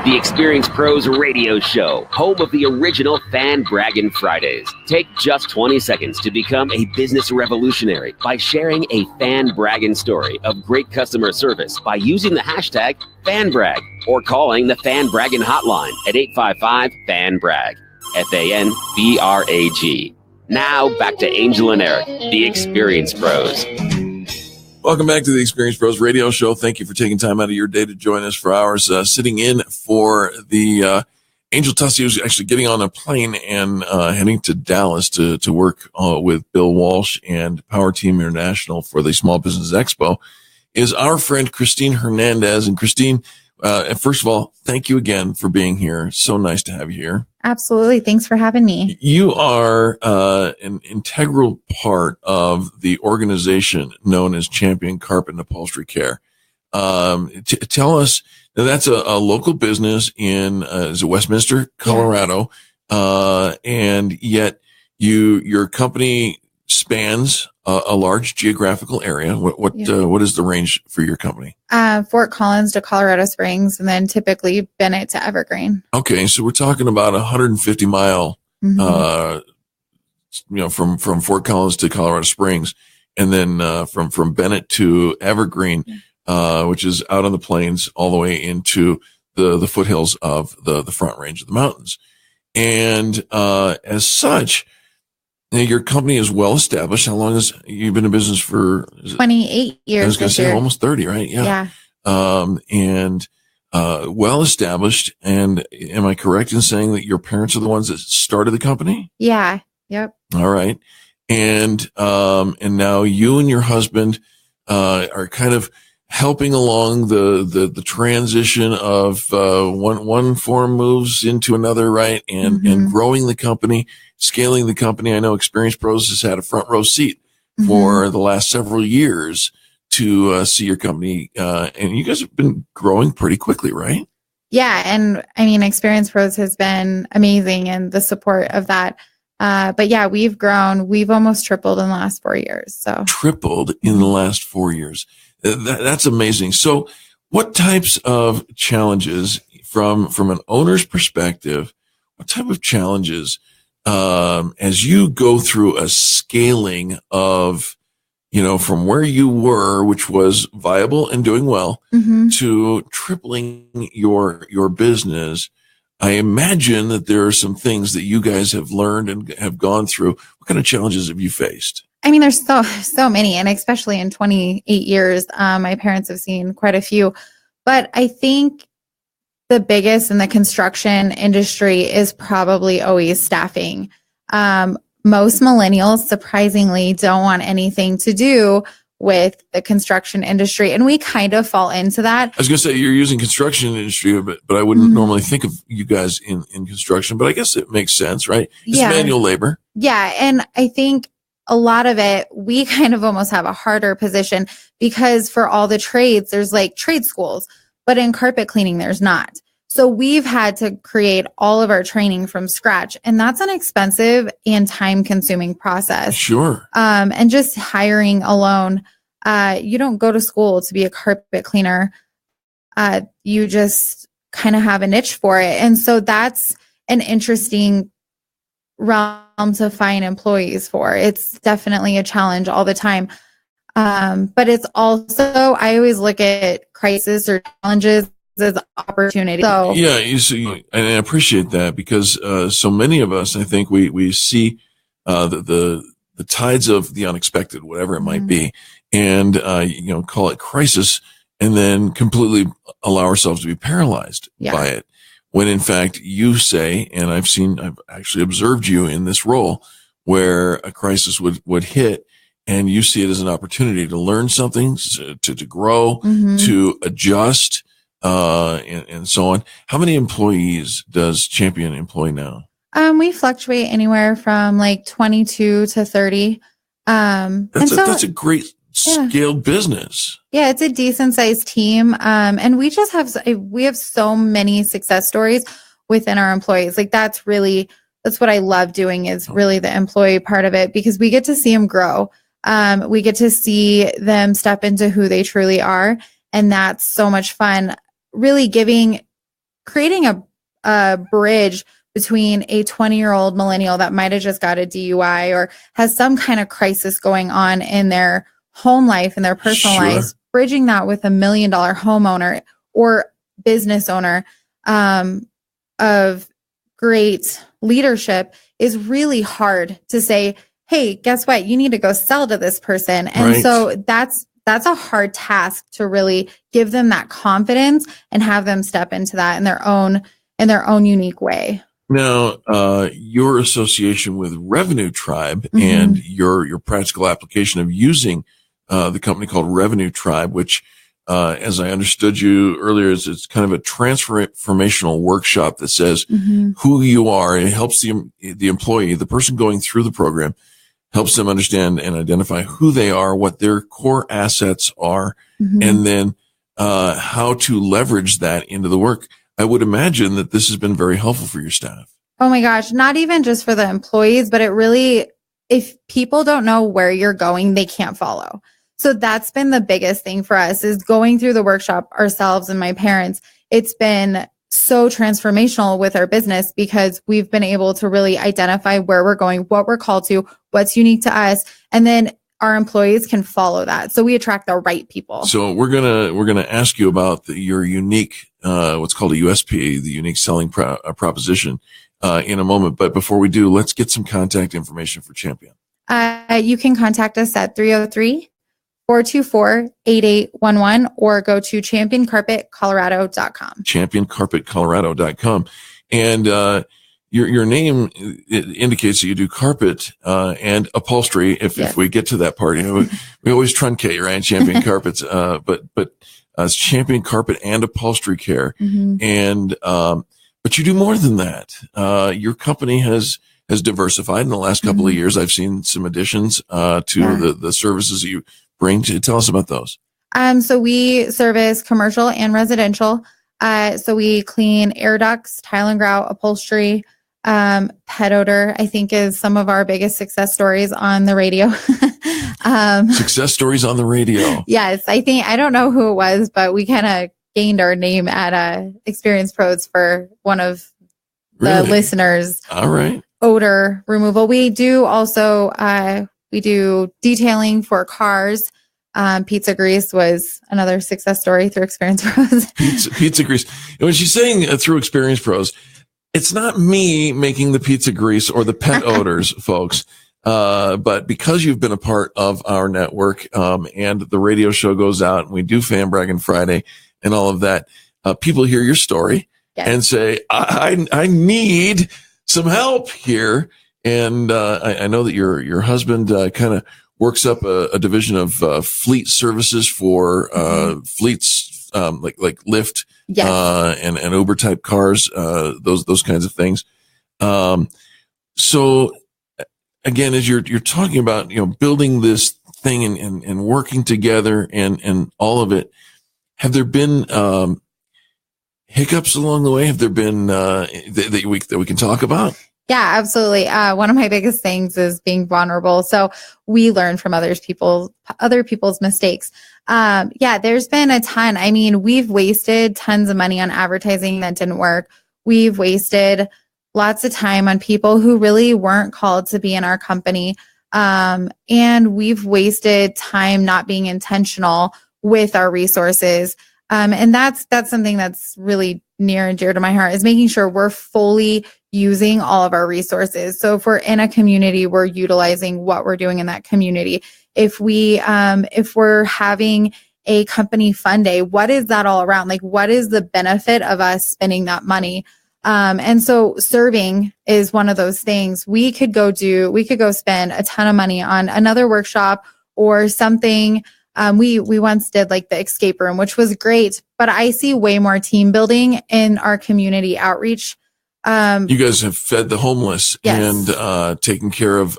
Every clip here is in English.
The Experience Pros Radio Show, home of the original Fan Braggin' Fridays. Take just 20 seconds to become a business revolutionary by sharing a fan bragging story of great customer service by using the hashtag FanBrag or calling the Fan Braggin' hotline at 855-FAN-BRAG, FANBRAG. Now back to Angel and Eric, the Experience Pros. Welcome back to the Experience Pros Radio Show. Thank you for taking time out of your day to join us for ours. Sitting in for the Angel Tussey, who's actually getting on a plane and heading to Dallas to work with Bill Walsh and Power Team International for the Small Business Expo, is our friend Christine Hernandez. And Christine, first of all, thank you again for being here. So nice to have you here. Absolutely. Thanks for having me. You are an integral part of the organization known as Champion Carpet and Upholstery Care. Tell us, now that's a local business in is it Westminster, Colorado, and yet your company spans a large geographical area. What is the range for your company? Fort Collins to Colorado Springs, and then typically Bennett to Evergreen. Okay, so we're talking about 150 mile, from Fort Collins to Colorado Springs, and then from Bennett to Evergreen, which is out on the plains all the way into the foothills of the Front Range of the mountains, and as such. Now, your company is well established. How long has you been in business for? 28 years. I was going to say almost 30, right? Yeah. And well established. And am I correct in saying that your parents are the ones that started the company? Yeah. Yep. All right. And now you and your husband are kind of helping along the transition of one form moves into another, right? And growing the company, scaling the company. I know Experience Pros has had a front row seat for the last several years to see your company, and you guys have been growing pretty quickly, right? Yeah, and I mean, Experience Pros has been amazing, and the support of that. But yeah, we've grown. We've almost tripled in the last 4 years. So tripled in the last 4 years. That's amazing. So what types of challenges from an owner's perspective, what type of challenges, as you go through a scaling of, from where you were, which was viable and doing well, to tripling your business, I imagine that there are some things that you guys have learned and have gone through. What kind of challenges have you faced? I mean, there's so many, and especially in 28 years, my parents have seen quite a few. But I think the biggest in the construction industry is probably always staffing. Most millennials, surprisingly, don't want anything to do with the construction industry, and we kind of fall into that. I was going to say, you're using construction industry, but I wouldn't normally think of you guys in construction, but I guess it makes sense, right? It's manual labor. Yeah, and I think a lot of it, we kind of almost have a harder position because for all the trades, there's like trade schools, but in carpet cleaning, there's not. So we've had to create all of our training from scratch, and that's an expensive and time-consuming process. Sure. And just hiring alone, you don't go to school to be a carpet cleaner. You just kind of have a niche for it. And so that's an interesting realm to find employees for. It's definitely a challenge all the time. But it's also, I always look at crisis or challenges as opportunity. So yeah, you see, and I appreciate that because so many of us, I think we see the tides of the unexpected, whatever it might be, and call it crisis, and then completely allow ourselves to be paralyzed by it. When in fact you say, and I've actually observed you in this role where a crisis would hit and you see it as an opportunity to learn something, to grow, to adjust, and so on. How many employees does Champion employ now? We fluctuate anywhere from like 22 to 30. That's a great scaled business. Yeah, it's a decent sized team. And we just have so many success stories within our employees. Like that's what I love doing is really the employee part of it because we get to see them grow. We get to see them step into who they truly are. And that's so much fun, really giving creating a bridge between a 20-year-old millennial that might have just got a DUI or has some kind of crisis going on in their home life and their personal lives, bridging that with $1 million homeowner or business owner of great leadership is really hard to say, hey, guess what? You need to go sell to this person. And so that's a hard task to really give them that confidence and have them step into that in their own unique way. Now, your association with Revenue Tribe and your practical application of using the company called Revenue Tribe, which, as I understood you earlier, it's kind of a transformational workshop that says who you are. It helps the employee, the person going through the program, helps them understand and identify who they are, what their core assets are, and then how to leverage that into the work. I would imagine that this has been very helpful for your staff. Oh my gosh, not even just for the employees, but it really, if people don't know where you're going, they can't follow. So that's been the biggest thing for us, is going through the workshop ourselves and my parents. It's been so transformational with our business because we've been able to really identify where we're going, what we're called to, what's unique to us, and then our employees can follow that. So we attract the right people. So we're gonna ask you about your unique, what's called a USP, the unique selling proposition, in a moment. But before we do, let's get some contact information for Champion. You can contact us at 303-424-8811 or go to championcarpetcolorado.com. championcarpetcolorado.com. And your name, it indicates that you do carpet and upholstery. If we get to that part, we always truncate, right? Champion Carpets, but it's Champion Carpet and Upholstery Care. And but you do more than that. Your company has diversified in the last couple of years. I've seen some additions to the services that you bring. Tell us about those. So we service commercial and residential. So we clean air ducts, tile and grout, upholstery, pet odor, I think, is some of our biggest success stories on the radio. Success stories on the radio. Yes. I don't know who it was, but we kind of gained our name at Experience Pros for one of the listeners. All right. Odor removal. We do also, we do detailing for cars. Pizza grease was another success story through Experience Pros. Pizza grease. And when she's saying through Experience Pros, it's not me making the pizza grease or the pet odors, folks. But because you've been a part of our network, and the radio show goes out and we do Fan Bragging Friday and all of that, people hear your story and say, I need some help here. And, I know that your husband, kind of works up a division of, fleet services for, fleets, like Lyft, and Uber type cars, those kinds of things. So again, as you're talking about, building this thing and working together and all of it, have there been, hiccups along the way? Have there been, that we can talk about? Yeah, absolutely. One of my biggest things is being vulnerable. So we learn from other people's mistakes. There's been a ton. I mean, we've wasted tons of money on advertising that didn't work. We've wasted lots of time on people who really weren't called to be in our company. And we've wasted time not being intentional with our resources. And that's something that's really near and dear to my heart, is making sure we're fully using all of our resources. So if we're in a community, we're utilizing what we're doing in that community. If we're having a company fun day, what is that all around? Like, what is the benefit of us spending that money? And so serving is one of those things. We could go spend a ton of money on another workshop or something. We once did like the escape room, which was great, but I see way more team building in our community outreach. You guys have fed the homeless and taken care of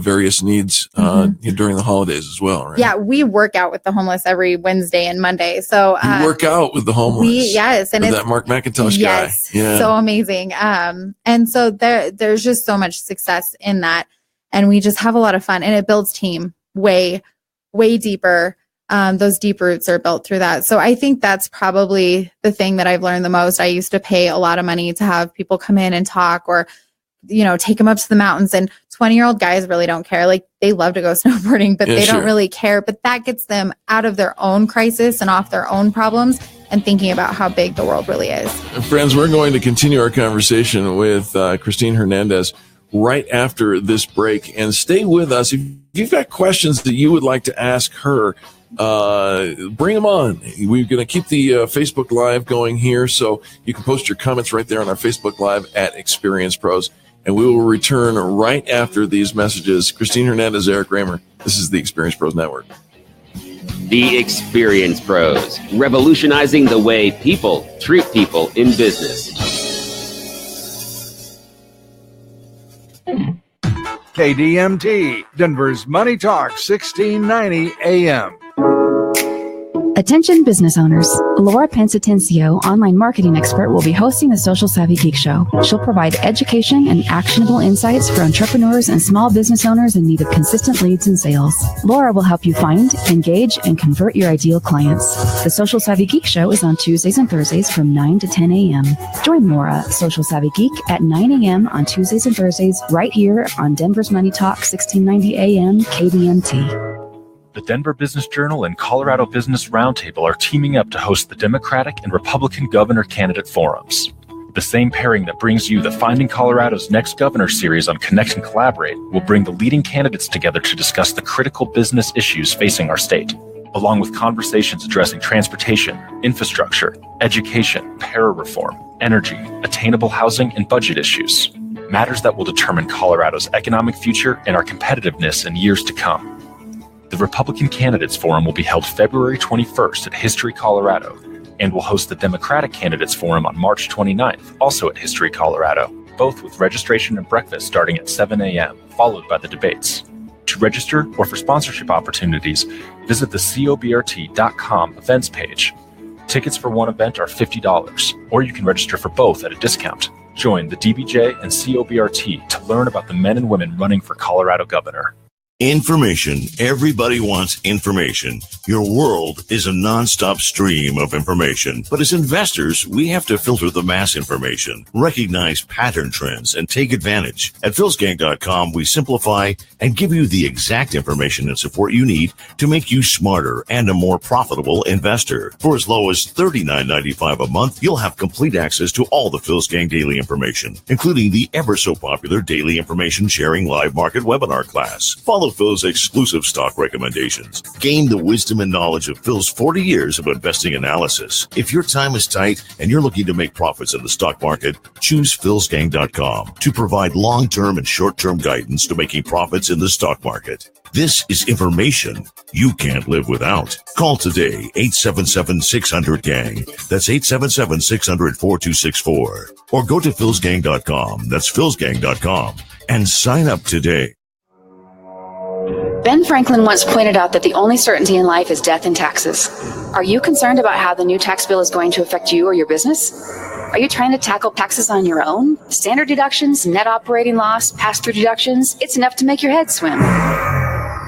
various needs during the holidays as well, right? Yeah, we work out with the homeless every Wednesday and Monday. So you work out with the homeless. And it's that Mark McIntosh guy. Yeah, so amazing. And so there's just so much success in that, and we just have a lot of fun, and it builds team way deeper those deep roots are built through that. So I think that's probably the thing that I've learned the most. I used to pay a lot of money to have people come in and talk, or, take them up to the mountains, and 20-year-old guys really don't care. Like, they love to go snowboarding, but they don't really care. But that gets them out of their own crisis and off their own problems and thinking about how big the world really is. Friends, we're going to continue our conversation with Christine Hernandez right after this break. And stay with us. If you've got questions that you would like to ask her, bring them on. We're going to keep the Facebook Live going here, so you can post your comments right there on our Facebook Live at Experience Pros. And we will return right after these messages. Christine Hernandez, Eric Raymer. This is the Experience Pros Network. The Experience Pros, revolutionizing the way people treat people in business. KDMT, Denver's Money Talk, 1690 AM. Attention business owners. Laura Pensatencio, online marketing expert, will be hosting the Social Savvy Geek Show. She'll provide education and actionable insights for entrepreneurs and small business owners in need of consistent leads and sales. Laura will help you find, engage, and convert your ideal clients. The Social Savvy Geek Show is on Tuesdays and Thursdays from 9 to 10 a.m. Join Laura, Social Savvy Geek, at 9 a.m. on Tuesdays and Thursdays right here on Denver's Money Talk, 1690 a.m. KDMT. The Denver Business Journal and Colorado Business Roundtable are teaming up to host the Democratic and Republican governor candidate forums. The same pairing that brings you the Finding Colorado's Next Governor series on Connect and Collaborate will bring the leading candidates together to discuss the critical business issues facing our state, along with conversations addressing transportation, infrastructure, education, para reform, energy, attainable housing, and budget issues. Matters that will determine Colorado's economic future and our competitiveness in years to come. The Republican Candidates Forum will be held February 21st at History, Colorado, and will host the Democratic Candidates Forum on March 29th, also at History, Colorado, both with registration and breakfast starting at 7 a.m., followed by the debates. To register or for sponsorship opportunities, visit the cobrt.com events page. Tickets for one event are $50, or you can register for both at a discount. Join the DBJ and COBRT to learn about the men and women running for Colorado governor. Information. Everybody wants information. Your world is a nonstop stream of information. But as investors, we have to filter the mass information, recognize pattern trends, and take advantage. At philsgang.com, we simplify and give you the exact information and support you need to make you smarter and a more profitable investor. For as low as $39.95 a month, you'll have complete access to all the Phil's Gang daily information, including the ever so popular daily information sharing live market webinar class. Follow Phil's exclusive stock recommendations. Gain the wisdom and knowledge of Phil's 40 years of investing analysis. If your time is tight and you're looking to make profits in the stock market, choose philsgang.com to provide long-term and short-term guidance to making profits in the stock market. This is information you can't live without. Call today, 877-600-GANG. That's 877-600-4264. Or go to philsgang.com. That's philsgang.com. And sign up today. Ben Franklin once pointed out that the only certainty in life is death and taxes. Are you concerned about how the new tax bill is going to affect you or your business? Are you trying to tackle taxes on your own? Standard deductions, net operating loss, pass-through deductions, it's enough to make your head swim.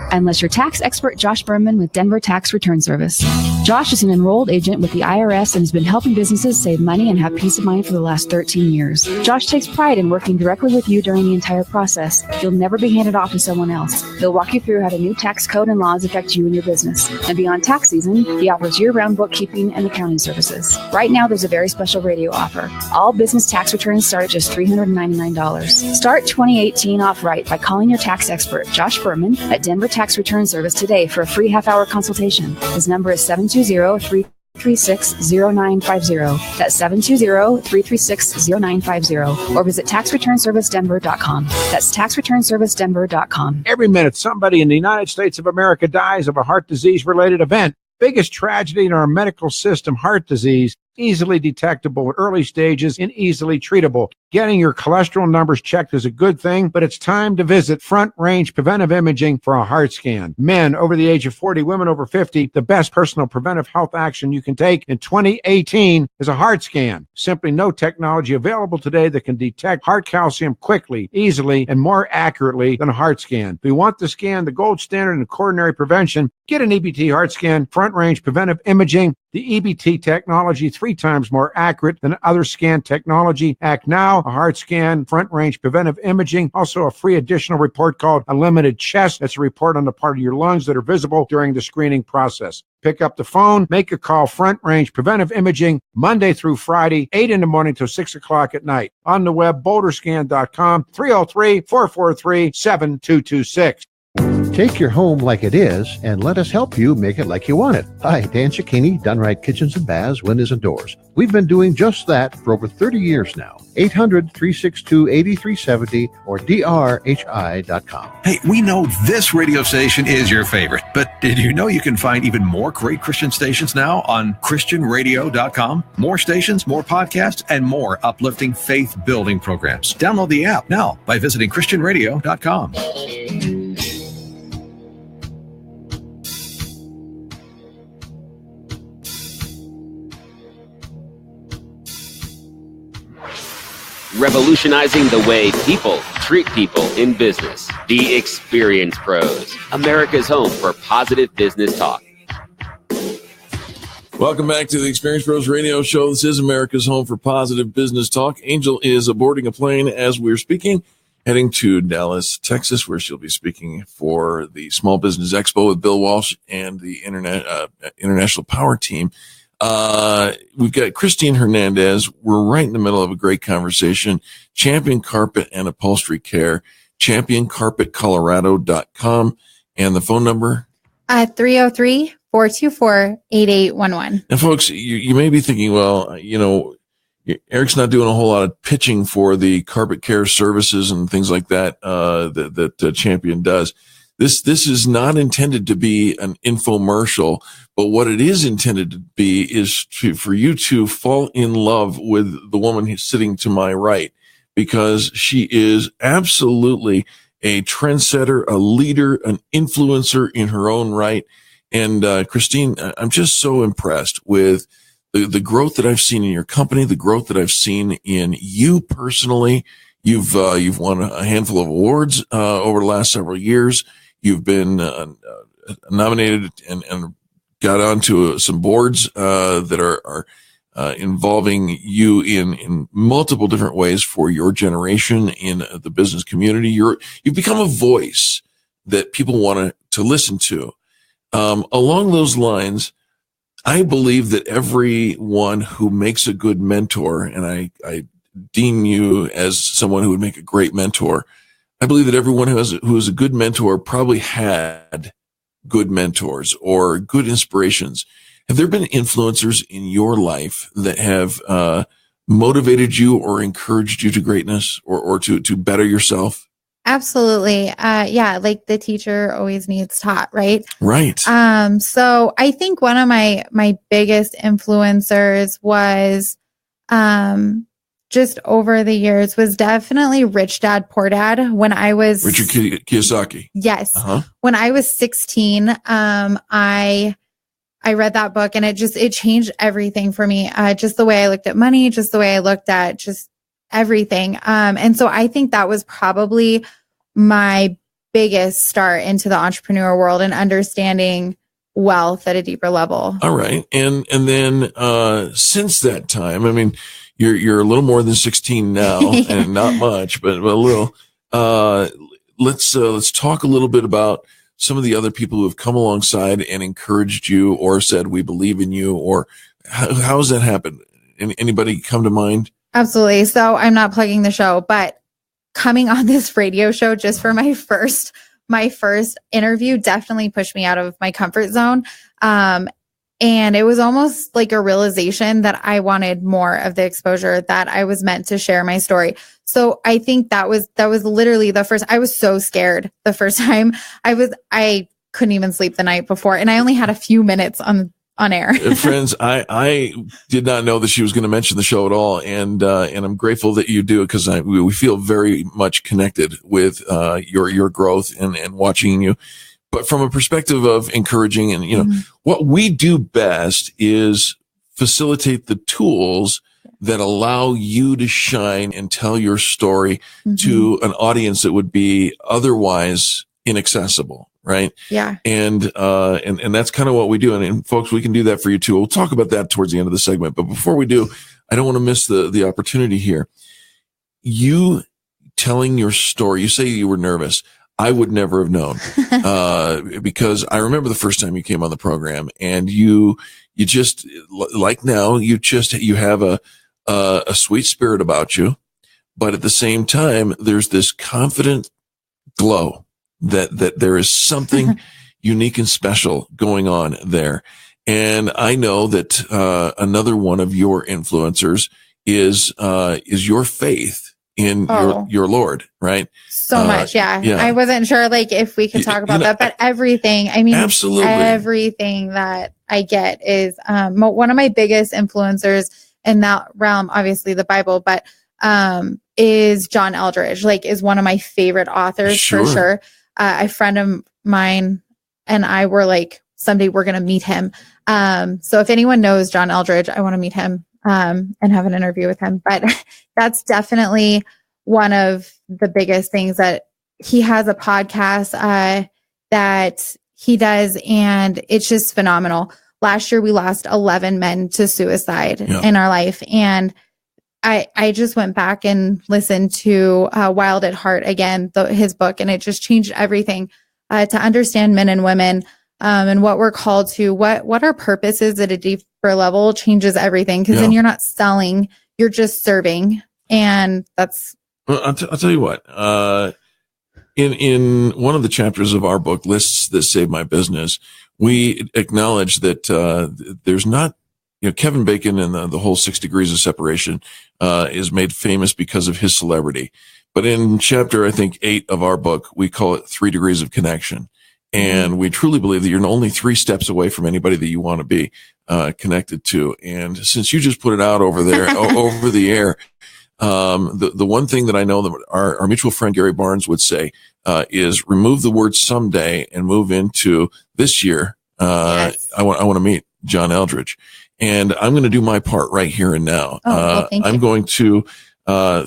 Unless you're tax expert Josh Berman with Denver Tax Return Service. Josh is an enrolled agent with the IRS and has been helping businesses save money and have peace of mind for the last 13 years. Josh takes pride in working directly with you during the entire process. You'll never be handed off to someone else. He'll walk you through how the new tax code and laws affect you and your business. And beyond tax season, he offers year-round bookkeeping and accounting services. Right now, there's a very special radio offer. All business tax returns start at just $399. Start 2018 off right by calling your tax expert, Josh Berman, at Denver Tax Return Service today for a free half-hour consultation. His number is 720-336-0950. That's 720-336-0950. Or visit taxreturnservicedenver.com. That's taxreturnservicedenver.com. Every minute, somebody in the United States of America dies of a heart disease-related event. Biggest tragedy in our medical system, heart disease, easily detectable at early stages and easily treatable. Getting your cholesterol numbers checked is a good thing, but it's time to visit Front Range Preventive Imaging for a heart scan. Men over the age of 40, women over 50, the best personal preventive health action you can take in 2018 is a heart scan. Simply no technology available today that can detect heart calcium quickly, easily, and more accurately than a heart scan. If you want the scan, the gold standard in coronary prevention, get an EBT heart scan. Front Range Preventive Imaging. The EBT technology 3 times more accurate than other scan technology. Act now, a heart scan, Front Range Preventive Imaging. Also a free additional report called a limited chest. That's a report on the part of your lungs that are visible during the screening process. Pick up the phone, make a call. Front Range Preventive Imaging, Monday through Friday, 8 in the morning till 6 o'clock at night. On the web, boulderscan.com, 303-443-7226. Take your home like it is and let us help you make it like you want it. Hi, Dan Cicchini, Done Right Kitchens and Baths, Windows and Doors. We've been doing just that for over 30 years now. 800-362-8370 or drhi.com. Hey, we know this radio station is your favorite, but did you know you can find even more great Christian stations now on christianradio.com? More stations, more podcasts, and more uplifting faith-building programs. Download the app now by visiting christianradio.com. Revolutionizing the way people treat people in business. The Experience Pros, America's home for positive business talk. Welcome back to the Experience Pros Radio Show. This is America's home for positive business talk. Angel is boarding a plane as we're speaking, heading to Dallas, Texas, where she'll be speaking for the Small Business Expo with Bill Walsh and the International Power Team. We've got Christine Hernandez. We're right in the middle of a great conversation. Champion Carpet and Upholstery Care, championcarpetcolorado.com, and the phone number? 303-424-8811. Now, folks, you may be thinking, well, Eric's not doing a whole lot of pitching for the carpet care services and things like that, that Champion does. This is not intended to be an infomercial, but what it is intended to be is for you to fall in love with the woman who's sitting to my right, because she is absolutely a trendsetter, a leader, an influencer in her own right. And Christine, I'm just so impressed with the growth that I've seen in your company, the growth that I've seen in you personally. You've won a handful of awards over the last several years. You've been nominated and got onto some boards that are involving you in multiple different ways for your generation in the business community. You've become a voice that people want to listen to. Along those lines, I believe that everyone who makes a good mentor, and I deem you as someone who would make a great mentor, I believe that everyone who is a good mentor probably had good mentors or good inspirations. Have there been influencers in your life that have motivated you or encouraged you to greatness or to better yourself? Absolutely. Yeah, like the teacher always needs taught, right? Right. So I think one of my biggest influencers was just over the years was definitely Rich Dad, Poor Dad. When I was Richard Kiyosaki. Yes. Uh-huh. When I was 16, I read that book and it changed everything for me. Just the way I looked at money, just the way I looked at just everything. And so I think that was probably my biggest start into the entrepreneur world and understanding wealth at a deeper level. All right. And then since that time, I mean, you're a little more than 16 now, yeah. And not much, but a little. Let's talk a little bit about some of the other people who have come alongside and encouraged you or said, we believe in you, or how has that happened? Anybody come to mind? Absolutely. So I'm not plugging the show, but coming on this radio show just for my first interview definitely pushed me out of my comfort zone. And it was almost like a realization that I wanted more of the exposure, that I was meant to share my story. So I think that was literally the first. I was so scared the first time. I couldn't even sleep the night before, and I only had a few minutes on on air. Friends, I did not know that she was going to mention the show at all, and I'm grateful that you do, because we feel very much connected with your growth and watching you. But from a perspective of encouraging, and what we do best is facilitate the tools that allow you to shine and tell your story to an audience that would be otherwise inaccessible, right? Yeah. And that's kind of what we do. And folks, we can do that for you too. We'll talk about that towards the end of the segment. But before we do, I don't want to miss the opportunity here. You telling your story, you say you were nervous. I would never have known, because I remember the first time you came on the program, and you just, like now, you have a sweet spirit about you, but at the same time, there's this confident glow that there is something unique and special going on there. And I know that another one of your influencers is your faith in your Lord, right? So much. Yeah. I wasn't sure if we could talk about that, but everything, absolutely everything that I get is, one of my biggest influencers in that realm, obviously the Bible, but, is John Eldredge, is one of my favorite authors for sure. A friend of mine and I were someday we're going to meet him. So if anyone knows John Eldredge, I want to meet him, and have an interview with him, but that's definitely one of the biggest things. That he has a podcast, that he does, and it's just phenomenal. Last year we lost 11 men to suicide in our life. And I just went back and listened to Wild at Heart again, his book, and it just changed everything, to understand men and women, and what we're called to, what our purpose is at a deeper level changes everything. Because then you're not selling, you're just serving. And that's... Well, I'll tell you what, in one of the chapters of our book, Lists That Save My Business, we acknowledge that there's not, Kevin Bacon and the whole 6 degrees of separation is made famous because of his celebrity. But in chapter, I think 8 of our book, we call it 3 degrees of connection. And we truly believe that you're only 3 steps away from anybody that you want to be connected to. And since you just put it out over there, over the air, the one thing that I know that our mutual friend Gary Barnes would say is remove the word someday and move into this year. Yes. I want to meet John Eldredge, and I'm going to do my part right here and now. I'm going to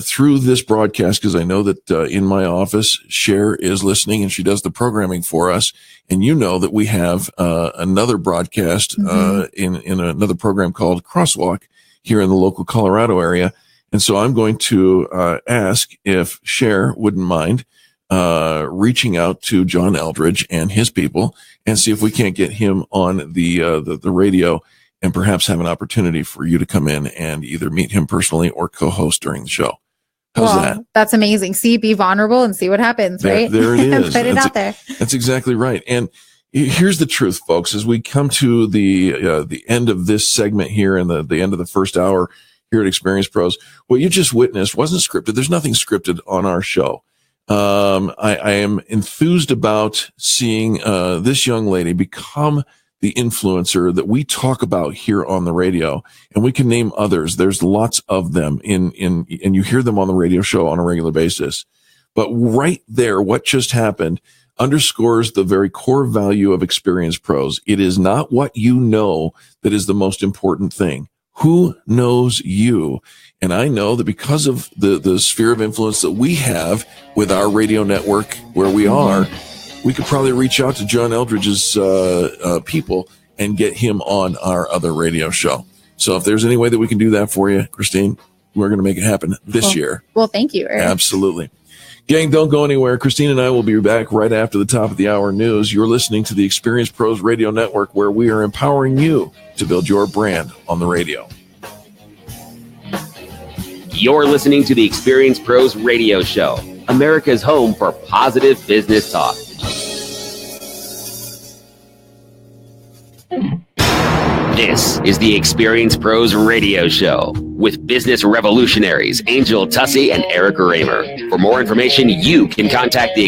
through this broadcast, because I know that in my office, Cher is listening and she does the programming for us. And you know that we have another broadcast in another program called Crosswalk here in the local Colorado area. And so I'm going to ask if Cher wouldn't mind reaching out to John Eldredge and his people and see if we can't get him on the radio and perhaps have an opportunity for you to come in and either meet him personally or co-host during the show. How's that? That's amazing. See, be vulnerable and see what happens, right? There it is. Put it out there. That's exactly right. And here's the truth, folks, as we come to the end of this segment here and the end of the first hour here at Experience Pros, what you just witnessed wasn't scripted. There's nothing scripted on our show. I am enthused about seeing this young lady become the influencer that we talk about here on the radio, and we can name others. There's lots of them and you hear them on the radio show on a regular basis. But right there, what just happened underscores the very core value of Experience Pros. It is not what you know that is the most important thing. Who knows you? And I know that because of the sphere of influence that we have with our radio network where we are, we could probably reach out to John Eldredge's people and get him on our other radio show. So if there's any way that we can do that for you, Christine, we're going to make it happen this year. Well, thank you, Eric. Absolutely. Gang, don't go anywhere. Christine and I will be back right after the top of the hour news. You're listening to the Experience Pros Radio Network, where we are empowering you to build your brand on the radio. You're listening to the Experience Pros Radio Show, America's home for positive business talk. This is the Experience Pros Radio Show with business revolutionaries Angel Tussey and Eric Raymer. For more information, you can contact the